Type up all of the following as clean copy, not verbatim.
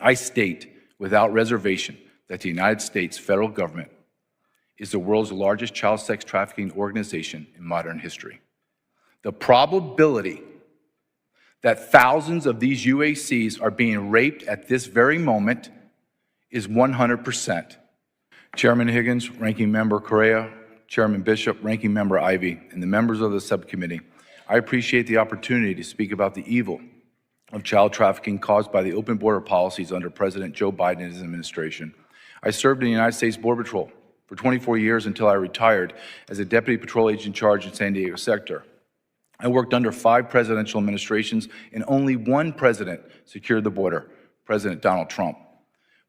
I state without reservation that the United States federal government is the world's largest child sex trafficking organization in modern history. The probability that thousands of these UACs are being raped at this very moment is 100%. Chairman Higgins, Ranking Member Correa, Chairman Bishop, Ranking Member Ivey, and the members of the subcommittee, I appreciate the opportunity to speak about the evil of child trafficking caused by the open border policies under President Joe Biden and his administration. I served in the United States Border Patrol for 24 years until I retired as a Deputy Patrol Agent in charge in San Diego sector. I worked under 5 presidential administrations, and only one president secured the border, President Donald Trump.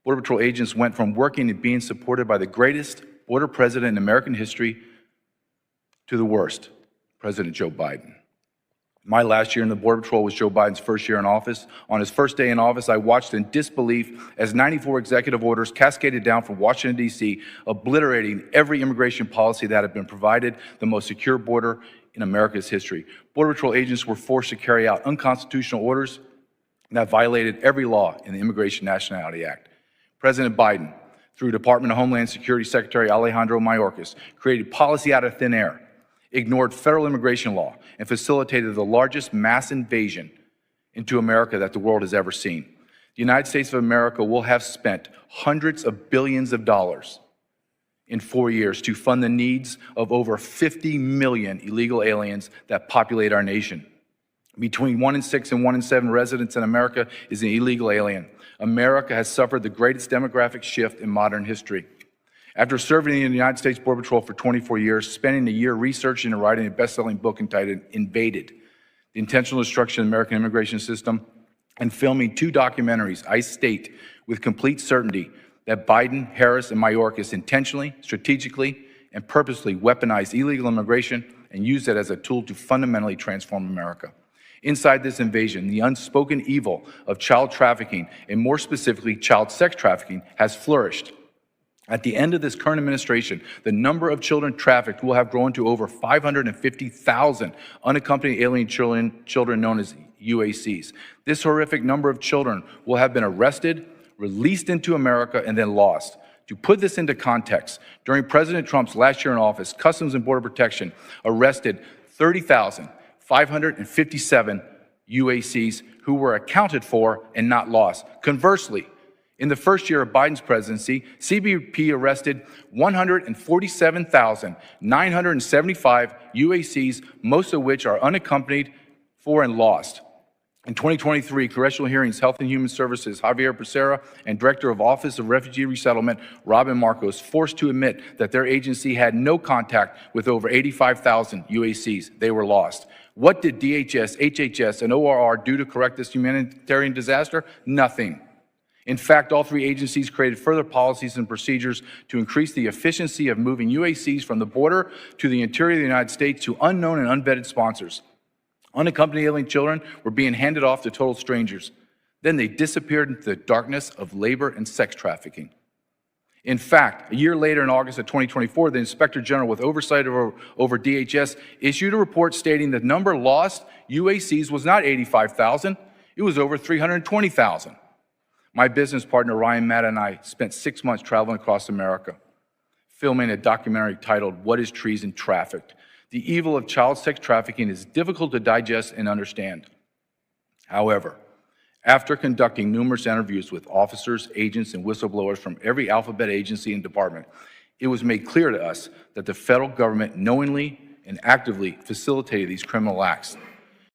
Border Patrol agents went from working and being supported by the greatest border president in American history to the worst, President Joe Biden. My last year in the Border Patrol was Joe Biden's first year in office. On his first day in office, I watched in disbelief as 94 executive orders cascaded down from Washington, D.C., obliterating every immigration policy that had been provided the most secure border in America's history. Border Patrol agents were forced to carry out unconstitutional orders that violated every law in the Immigration Nationality Act. President Biden, through Department of Homeland Security Secretary Alejandro Mayorkas, created policy out of thin air, ignored federal immigration law, and facilitated the largest mass invasion into America that the world has ever seen. The United States of America will have spent hundreds of billions of dollars in 4 years to fund the needs of over 50 million illegal aliens that populate our nation. Between 1 in 6 and 1 in 7 residents in America is an illegal alien. America has suffered the greatest demographic shift in modern history. After serving in the United States Border Patrol for 24 years, spending a year researching and writing a best-selling book entitled Invaded, The Intentional Destruction of the American Immigration System, and filming 2 documentaries, I state with complete certainty that Biden, Harris, and Mayorkas intentionally, strategically, and purposely weaponized illegal immigration and used it as a tool to fundamentally transform America. Inside this invasion, the unspoken evil of child trafficking, and more specifically child sex trafficking, has flourished. At the end of this current administration, the number of children trafficked will have grown to over 550,000 unaccompanied alien children known as UACs. This horrific number of children will have been arrested, released into America, and then lost. To put this into context, during President Trump's last year in office, Customs and Border Protection arrested 30,557 UACs who were accounted for and not lost. Conversely, in the first year of Biden's presidency, CBP arrested 147,975 UACs, most of which are unaccompanied for and lost. In 2023, Congressional Hearings, Health and Human Services, Javier Becerra, and Director of Office of Refugee Resettlement, Robin Marcos, forced to admit that their agency had no contact with over 85,000 UACs. They were lost. What did DHS, HHS, and ORR do to correct this humanitarian disaster? Nothing. In fact, all 3 agencies created further policies and procedures to increase the efficiency of moving UACs from the border to the interior of the United States to unknown and unvetted sponsors. Unaccompanied alien children were being handed off to total strangers. Then they disappeared into the darkness of labor and sex trafficking. In fact, a year later, in August of 2024, the Inspector General, with oversight over DHS, issued a report stating the number lost UACs was not 85,000, it was over 320,000. My business partner, Ryan Matta, and I spent 6 months traveling across America, filming a documentary titled, What is Treason Trafficked? The evil of child sex trafficking is difficult to digest and understand. However, after conducting numerous interviews with officers, agents, and whistleblowers from every alphabet agency and department, it was made clear to us that the federal government knowingly and actively facilitated these criminal acts.